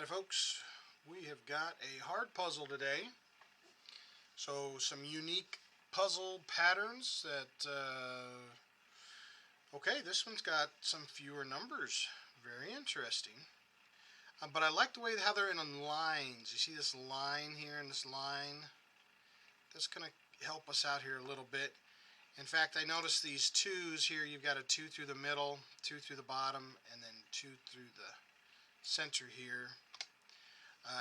Hi folks, we have got a hard puzzle today. So some unique puzzle patterns that, okay, this one's got some fewer numbers. Very interesting. But I like the way how they're in lines. You see this line here and this line? That's going to help us out here a little bit. In fact, I noticed these twos here. You've got a 2 through the middle, 2 through the bottom, and then 2 through the center here.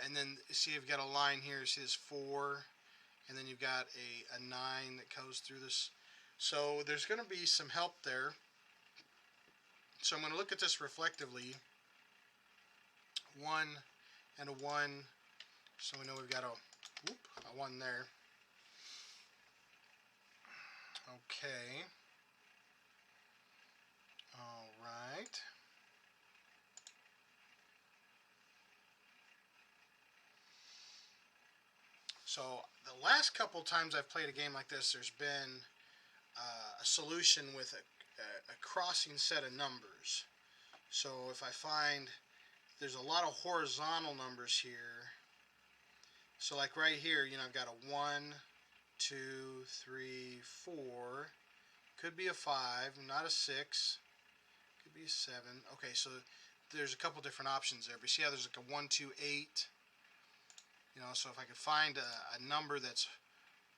And then see you've got a line here. See this 4, and then you've got a 9 that goes through this. So there's going to be some help there. So I'm going to look at this reflectively. 1 and a 1. So we know we've got a 1 there. Okay. All right. So the last couple times I've played a game like this, there's been a solution with a crossing set of numbers. So if I find there's a lot of horizontal numbers here, so like right here, I've got a 1, 2, 3, 4, could be a 5, not a 6, could be a 7. Okay, so there's a couple different options there. But see how there's like a 1, 2, 8. So if I could find a number that's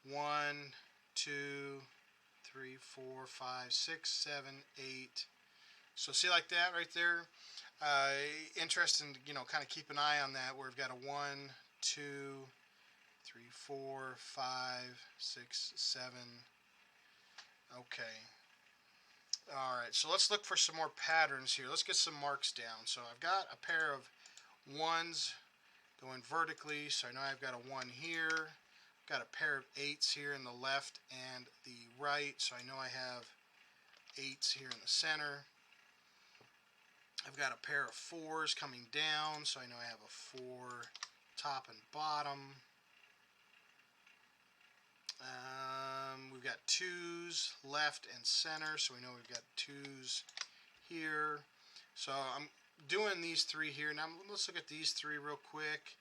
1, 2, 3, 4, 5, 6, 7, 8. So see like that right there? Interesting, kind of keep an eye on that where we've got a 1, 2, 3, 4, 5, 6, 7. Okay. Alright, so let's look for some more patterns here. Let's get some marks down. So I've got a pair of 1s going vertically, so I know I've got a 1 here. I've got a pair of 8s here in the left and the right, so I know I have 8s here in the center. I've got a pair of 4s coming down, so I know I have a 4 top and bottom. We've got 2s left and center, so we know we've got 2s here. So I'm doing these 3 here. Now let's look at these 3 real quick.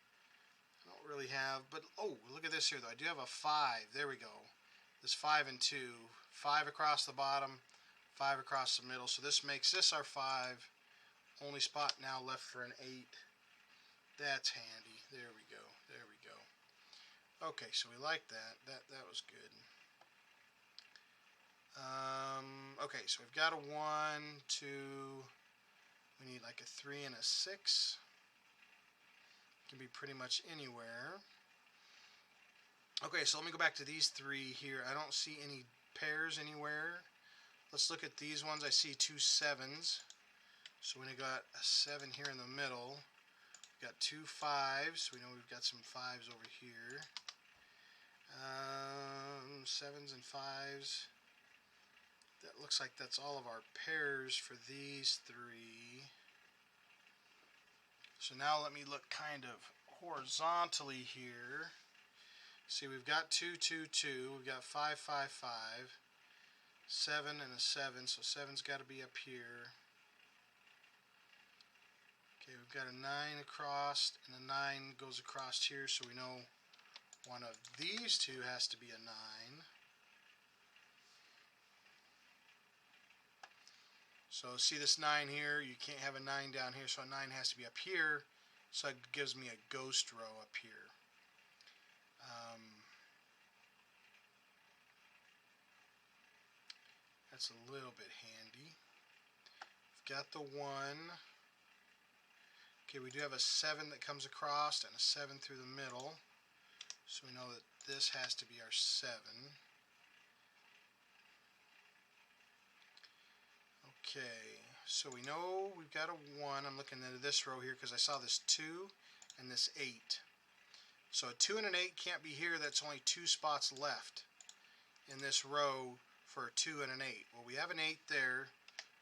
I don't really have, but oh, look at this here though. I do have a 5. There we go. This 5 and 2. 5 across the bottom, 5 across the middle. So this makes this our 5. Only spot now left for an 8. That's handy. There we go. There we go. Okay, so we like that. That was good. Okay, so we've got a 1, 2. We need like a 3 and a 6. Can be pretty much anywhere. Okay, so let me go back to these 3 here. I don't see any pairs anywhere. Let's look at these ones. I see 2 7s. So we got a 7 here in the middle. We've got 2 5s. So we know we've got some 5s over here. 7s and 5s. That looks like that's all of our pairs for these 3. So now let me look kind of horizontally here. See, we've got 2, 2, 2. We've got 5, 5, 5. 7 and a 7. So 7's got to be up here. Okay, we've got a 9 across, and a 9 goes across here, so we know one of these 2 has to be a 9. So see this 9 here, you can't have a 9 down here, so a 9 has to be up here, so it gives me a ghost row up here. That's a little bit handy. We've got the 1. Okay, we do have a 7 that comes across and a 7 through the middle. So we know that this has to be our 7. Okay, so we know we've got a 1. I'm looking at this row here because I saw this 2 and this 8. So a 2 and an 8 can't be here. That's only 2 spots left in this row for a 2 and an 8. Well, we have an 8 there,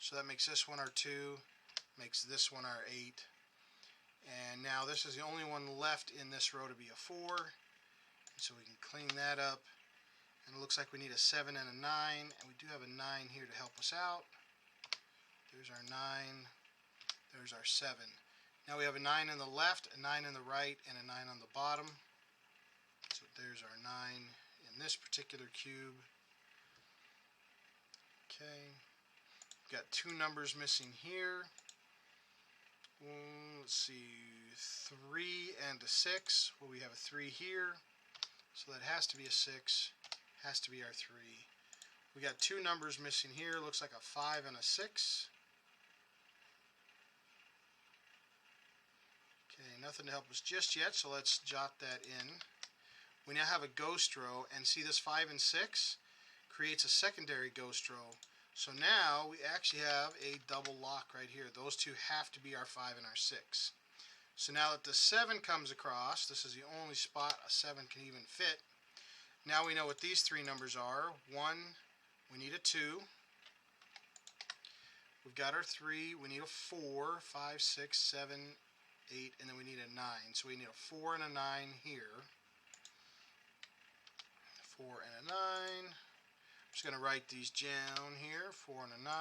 so that makes this one our 2, makes this one our 8. And now this is the only one left in this row to be a 4. So we can clean that up. And it looks like we need a 7 and a 9. And we do have a 9 here to help us out. There's our 9. There's our 7. Now we have a 9 in the left, a 9 in the right, and a 9 on the bottom. So there's our 9 in this particular cube. Okay. Got 2 numbers missing here. Let's see, 3 and a 6. Well, we have a 3 here, so that has to be a 6. Has to be our 3. We got 2 numbers missing here. Looks like a 5 and a 6. Okay, nothing to help us just yet, so let's jot that in. We now have a ghost row, and see this 5 and 6 creates a secondary ghost row. So now we actually have a double lock right here. Those two have to be our 5 and our 6. So now that the 7 comes across, this is the only spot a 7 can even fit. Now we know what these 3 numbers are. 1, we need a 2. We've got our 3, we need a 4, 5, 6, 7, 8, and then we need a 9. So we need a 4 and a 9 here. 4 and a 9. I'm just going to write these down here. 4 and a 9,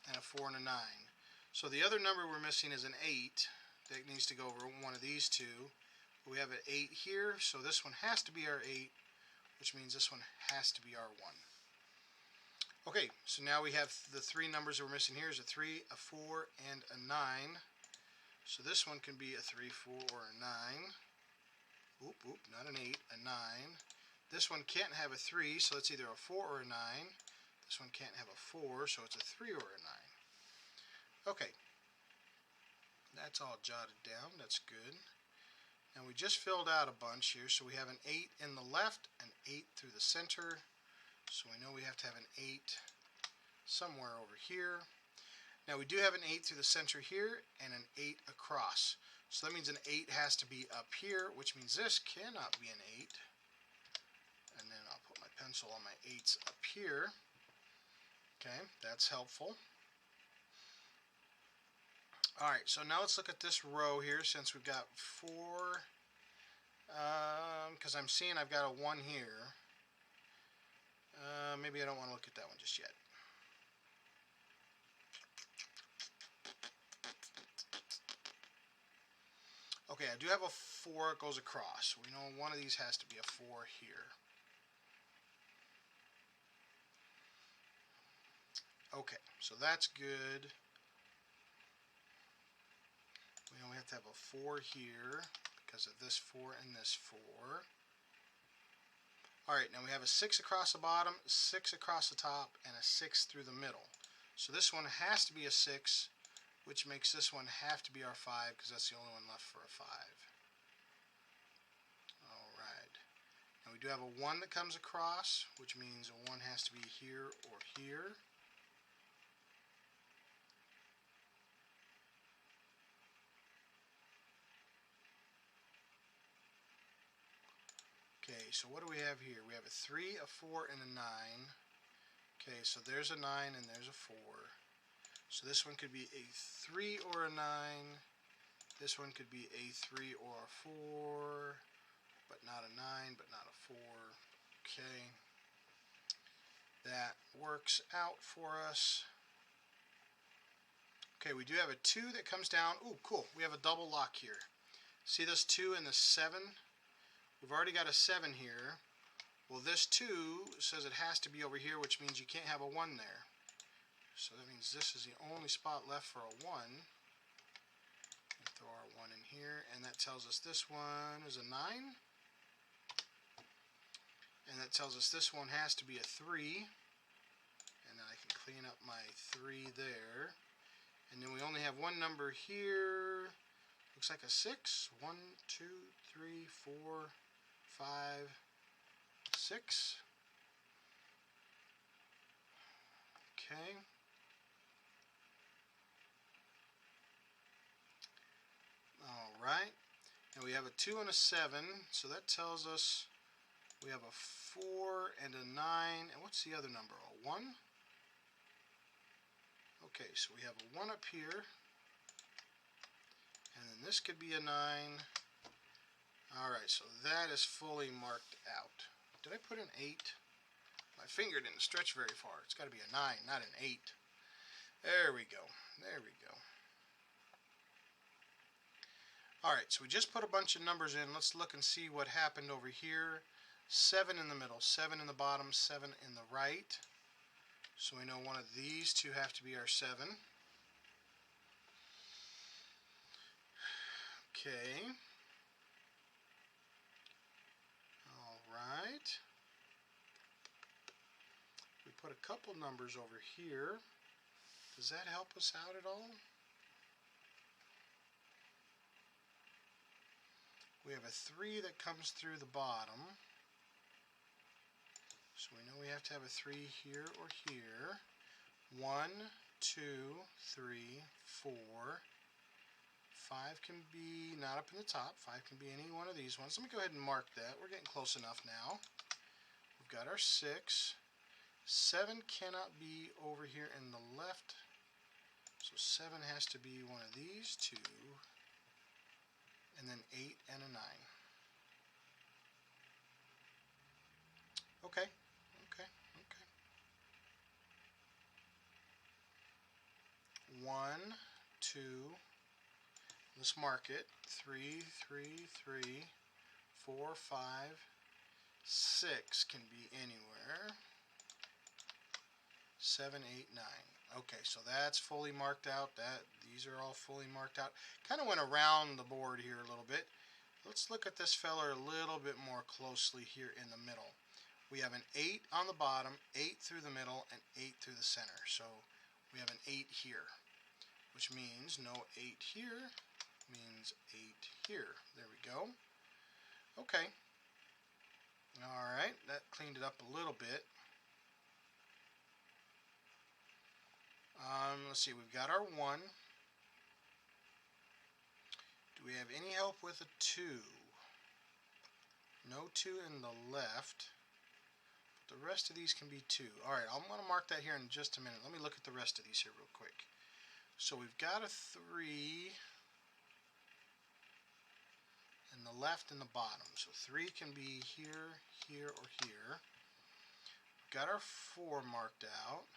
and a 4 and a 9. So the other number we're missing is an 8. That needs to go over one of these two. We have an 8 here, so this one has to be our 8, which means this one has to be our 1. Okay, so now we have the 3 numbers that we're missing here is a 3, a 4, and a 9. So this one can be a 3, 4, or a 9. Oop, not an 8, a 9. This one can't have a 3, so it's either a 4 or a 9. This one can't have a 4, so it's a 3 or a 9. Okay. That's all jotted down. That's good. And we just filled out a bunch here, so we have an 8 in the left, an 8 through the center. So we know we have to have an 8 somewhere over here. Now we do have an 8 through the center here and an 8 across. So that means an 8 has to be up here, which means this cannot be an 8. And then I'll put my pencil on my 8s up here. Okay, that's helpful. Alright, so now let's look at this row here since we've got 4, because I'm seeing I've got a 1 here. Maybe I don't want to look at that one just yet. Okay, I do have a 4 that goes across. We know one of these has to be a 4 here. Okay, so that's good. We know we have to have a 4 here because of this 4 and this 4. Alright, now we have a 6 across the bottom, 6 across the top, and a 6 through the middle. So this one has to be a 6, which makes this one have to be our 5 because that's the only one left for a 5. Alright. Now we do have a 1 that comes across, which means a 1 has to be here or here. Okay, so what do we have here? We have a 3, a 4, and a 9. Okay, so there's a 9 and there's a 4. So this one could be a 3 or a 9. This one could be a 3 or a 4, but not a 9, but not a 4. Okay, that works out for us. Okay, we do have a 2 that comes down. Ooh, cool. We have a double lock here. See this 2 and the 7? We've already got a 7 here. Well, this 2 says it has to be over here, which means you can't have a 1 there. So that means this is the only spot left for a 1. We'll throw our 1 in here, and that tells us this one is a 9. And that tells us this one has to be a 3. And then I can clean up my 3 there. And then we only have one number here. Looks like a 6. 1, 2, 3, 4, 5, 6. Okay. Alright. And we have a 2 and a 7. So that tells us we have a 4 and a 9. And what's the other number? A 1? Okay, so we have a 1 up here. And then this could be a 9. Alright, so that is fully marked out. Did I put an 8? My finger didn't stretch very far. It's got to be a 9, not an 8. There we go. There we go. Alright, so we just put a bunch of numbers in. Let's look and see what happened over here. 7 in the middle, 7 in the bottom, 7 in the right. So we know one of these two have to be our 7. Okay. Alright. We put a couple numbers over here. Does that help us out at all? We have a 3 that comes through the bottom. So we know we have to have a 3 here or here. 1, 2, 3, 4. 5 can be not up in the top. 5 can be any one of these ones. Let me go ahead and mark that. We're getting close enough now. We've got our 6. 7 cannot be over here in the left. So 7 has to be one of these two. And then 8 and a 9. Okay, okay, okay. 1, 2, let's mark it. 3, 3, 3, 4, 5, 6 can be anywhere. 7, 8, 9. Okay, so that's fully marked out. These are all fully marked out. Kind of went around the board here a little bit. Let's look at this fella a little bit more closely here in the middle. We have an 8 on the bottom, 8 through the middle, and 8 through the center. So we have an 8 here, which means no 8 here, means 8 here. There we go. Okay. Alright, that cleaned it up a little bit. Let's see, we've got our 1. Do we have any help with a 2? No 2 in the left. But the rest of these can be 2. Alright, I'm going to mark that here in just a minute. Let me look at the rest of these here real quick. So we've got a 3 in the left and the bottom. So 3 can be here, here, or here. We've got our 4 marked out.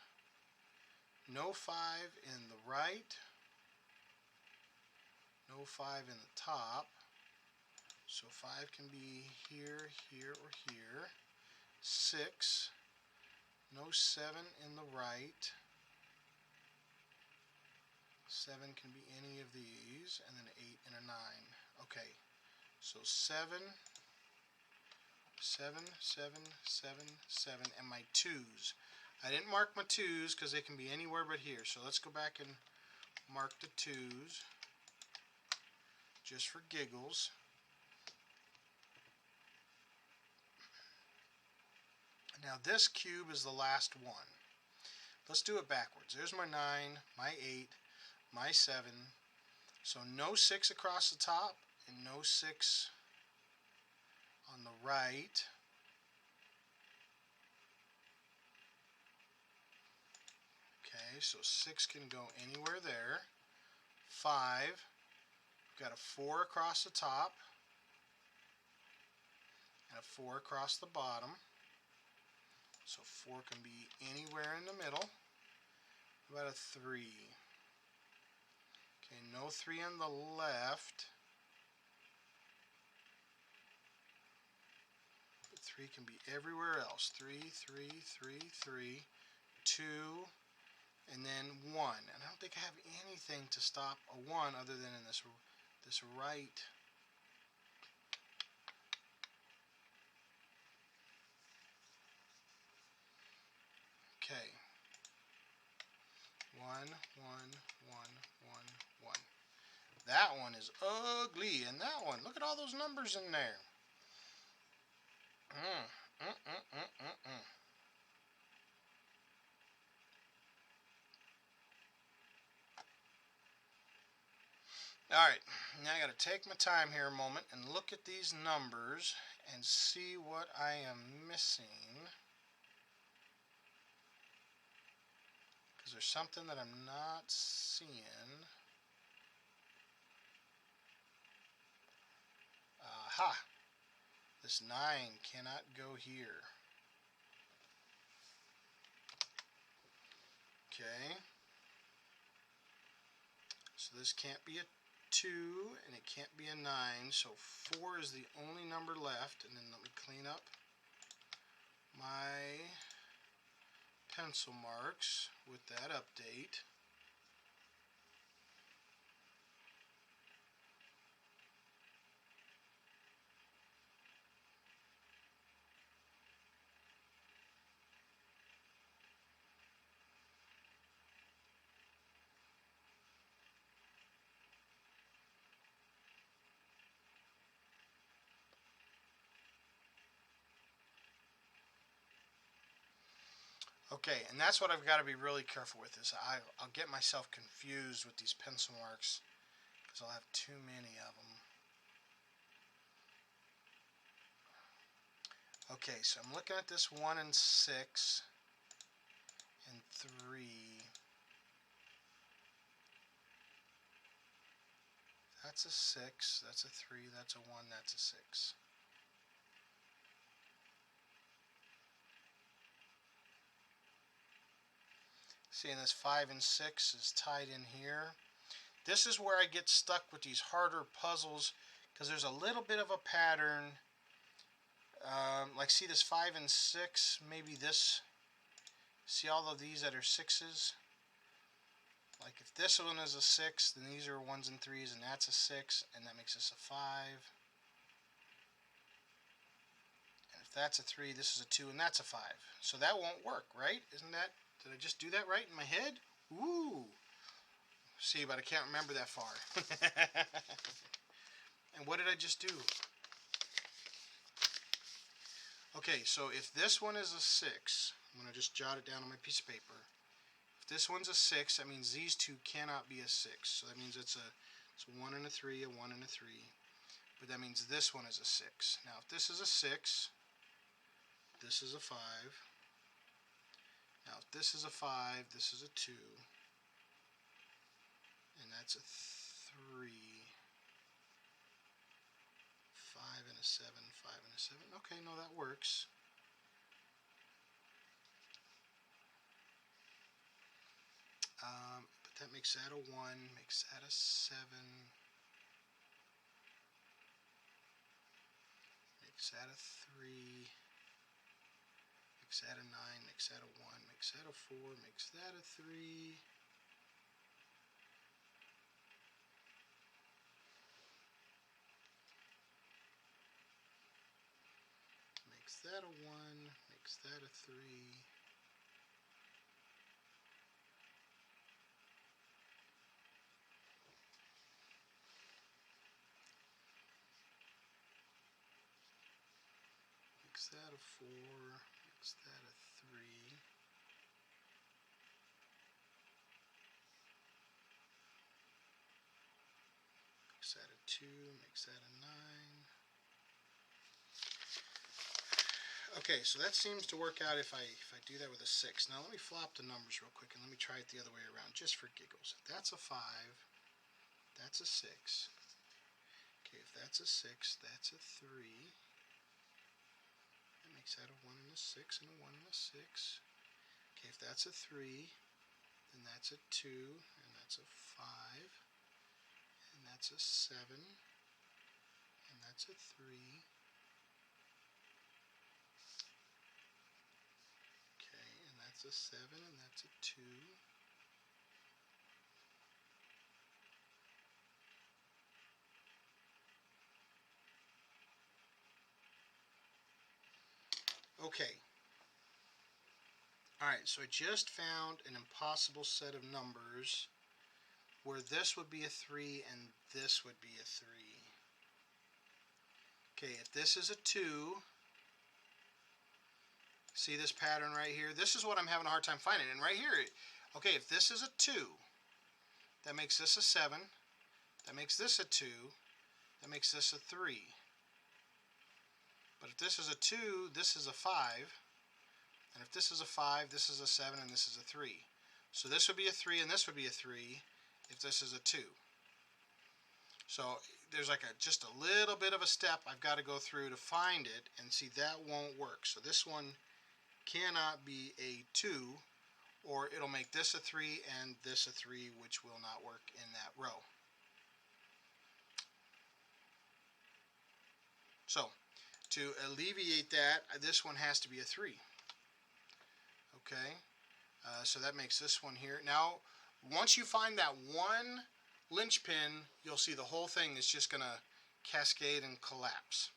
No 5 in the right. No 5 in the top. So 5 can be here, here, or here. 6. No 7 in the right. 7 can be any of these. And then 8 and a 9. Okay. So 7, 7, 7, 7, 7, and my 2s. I didn't mark my 2s because they can be anywhere but here. So let's go back and mark the 2s just for giggles. Now this cube is the last one. Let's do it backwards. There's my 9, my 8, my 7. So no 6 across the top and no 6 on the right. Okay, so 6 can go anywhere there. 5, we've got a 4 across the top and a 4 across the bottom. So 4 can be anywhere in the middle. How about a 3? Okay, no 3 on the left. But 3 can be everywhere else. 3, 3, 3, 3, 2, and then 1. And I don't think I have anything to stop a 1 other than in this right. Okay. 1, 1, 1, 1, 1. That one is ugly. And that one, look at all those numbers in there. Alright, now I got to take my time here a moment and look at these numbers and see what I am missing. Because there's something that I'm not seeing. Aha! This 9 cannot go here. Okay. So this can't be a 2, and it can't be a 9, so 4 is the only number left. And then let me clean up my pencil marks with that update. Okay, and that's what I've got to be really careful with is I'll get myself confused with these pencil marks because I'll have too many of them. Okay, so I'm looking at this 1 and 6 and 3. That's a 6, that's a 3, that's a 1, that's a 6. See, and this 5 and 6 is tied in here. This is where I get stuck with these harder puzzles because there's a little bit of a pattern. Like see this 5 and 6, maybe this. See all of these that are 6s? Like if this one is a 6, then these are 1s and 3s, and that's a 6, and that makes this a 5. And if that's a 3, this is a 2, and that's a 5. So that won't work, right? Isn't that, did I just do that right in my head? Ooh. See, but I can't remember that far. And what did I just do? Okay, so if this one is a 6, I'm going to just jot it down on my piece of paper. If this one's a 6, that means these two cannot be a 6. So that means it's a 1 and a 3, a 1 and a 3. But that means this one is a 6. Now, if this is a 6, this is a 5. Now, if this is a 5, this is a 2. And that's a 3. 5 and a 7, 5 and a 7. Okay, no, that works. But that makes that a 1, makes that a 7, makes that a 3, makes that a 9, makes that a 1, makes that a 4, makes that a 3. Makes that a 1, makes that a 3. Makes that a 4, makes that a 3. Makes that a 2, makes that a 9. Okay, so that seems to work out if I do that with a 6. Now let me flop the numbers real quick and let me try it the other way around just for giggles. If that's a 5, that's a 6. Okay, if that's a 6, that's a 3. That makes that a 1 and a 6 and a 1 and a 6. Okay, if that's a 3, then that's a 2, and that's a 5, and that's a 7, and that's a 3. Okay, and that's a 7, and that's a 2. Okay. Alright, so I just found an impossible set of numbers where this would be a 3 and this would be a 3. Okay, if this is a 2, see this pattern right here? This is what I'm having a hard time finding. And right here, okay, if this is a 2, that makes this a 7, that makes this a 2, that makes this a 3. But if this is a 2, this is a 5. And if this is a 5, this is a 7, and this is a 3. So this would be a 3, and this would be a 3 if this is a 2. So there's like just a little bit of a step I've got to go through to find it, and see that won't work. So this one cannot be a 2, or it'll make this a 3 and this a 3, which will not work in that row. So to alleviate that, this one has to be a 3. Okay, so that makes this one here. Now, once you find that one linchpin, you'll see the whole thing is just going to cascade and collapse.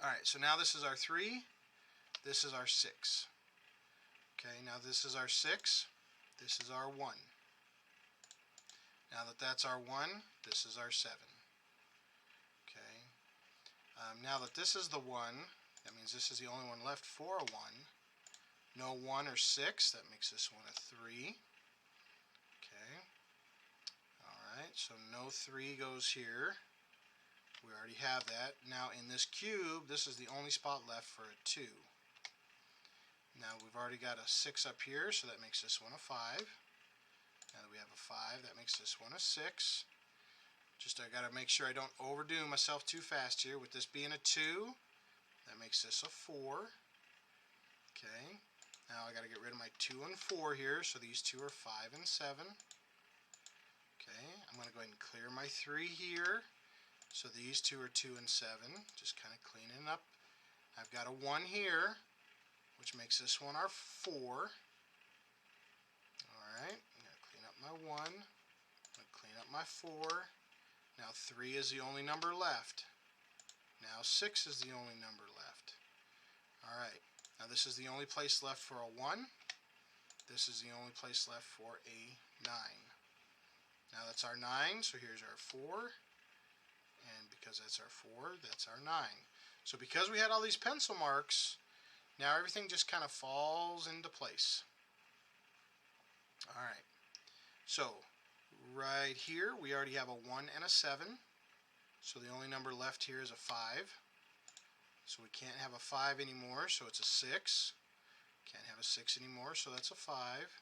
Alright, so now this is our 3, this is our 6. Okay, now this is our 6, this is our 1. Now that that's our 1, this is our 7. Okay, now that this is the 1, that means this is the only one left for a 1. No 1 or 6, that makes this one a 3. Okay, alright, so no 3 goes here. We already have that. Now in this cube, this is the only spot left for a 2. Now we've already got a 6 up here, so that makes this one a 5. Now that we have a 5, that makes this one a 6. Just I got to make sure I don't overdo myself too fast here. With this being a 2, that makes this a 4. Okay, now I got to get rid of my 2 and 4 here, so these two are 5 and 7. Okay, I'm going to go ahead and clear my 3 here. So these two are 2 and 7, just kind of cleaning up. I've got a 1 here, which makes this one our 4. Alright, I'm going to clean up my 1, I'm going to clean up my 4. Now 3 is the only number left. Now 6 is the only number left. Alright, now this is the only place left for a 1. This is the only place left for a 9. Now that's our 9, so here's our 4. And because that's our 4, that's our 9. So because we had all these pencil marks, now everything just kind of falls into place. Alright, so right here we already have a 1 and a 7. So the only number left here is a 5. So we can't have a 5 anymore, so it's a 6. Can't have a 6 anymore, so that's a 5.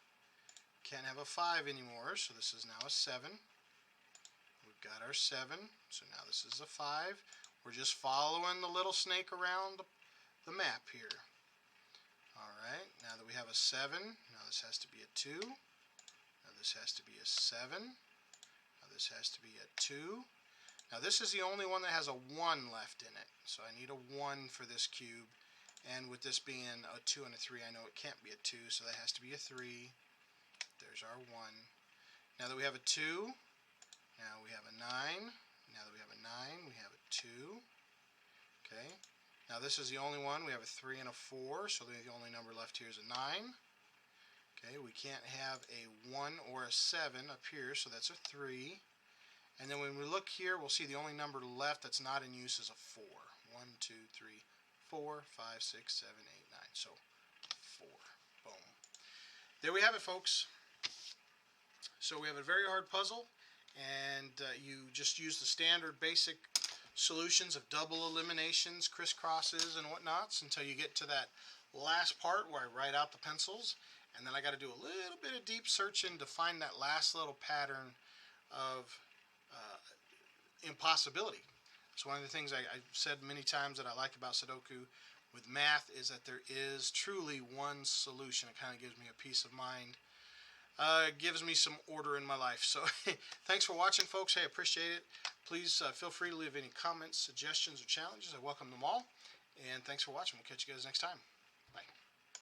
Can't have a 5 anymore, so this is now a 7. We've got our 7, so now this is a 5. We're just following the little snake around the map here. Alright, now that we have a 7, now this has to be a 2. Now this has to be a 7. Now this has to be a 2. Now this is the only one that has a 1 left in it, so I need a 1 for this cube. And with this being a 2 and a 3, I know it can't be a 2, so that has to be a 3. There's our 1. Now that we have a 2, now we have a 9. Now that we have a 9, we have a 2. Okay. Now this is the only one. We have a 3 and a 4, so the only number left here is a 9. Okay, we can't have a 1 or a 7 up here, so that's a 3. And then when we look here, we'll see the only number left that's not in use is a 4. 1, 2, 3, 4, 5, 6, 7, 8, 9. So 4. Boom. There we have it, folks. So we have a very hard puzzle, and you just use the standard basic solutions of double eliminations, crisscrosses, and whatnots until you get to that last part where I write out the pencils, and then I got to do a little bit of deep searching to find that last little pattern of impossibility. So one of the things I've said many times that I like about Sudoku with math is that there is truly one solution. It kind of gives me a peace of mind. It gives me some order in my life. So thanks for watching, folks. Hey, I appreciate it. Please feel free to leave any comments, suggestions, or challenges. I welcome them all. And thanks for watching. We'll catch you guys next time.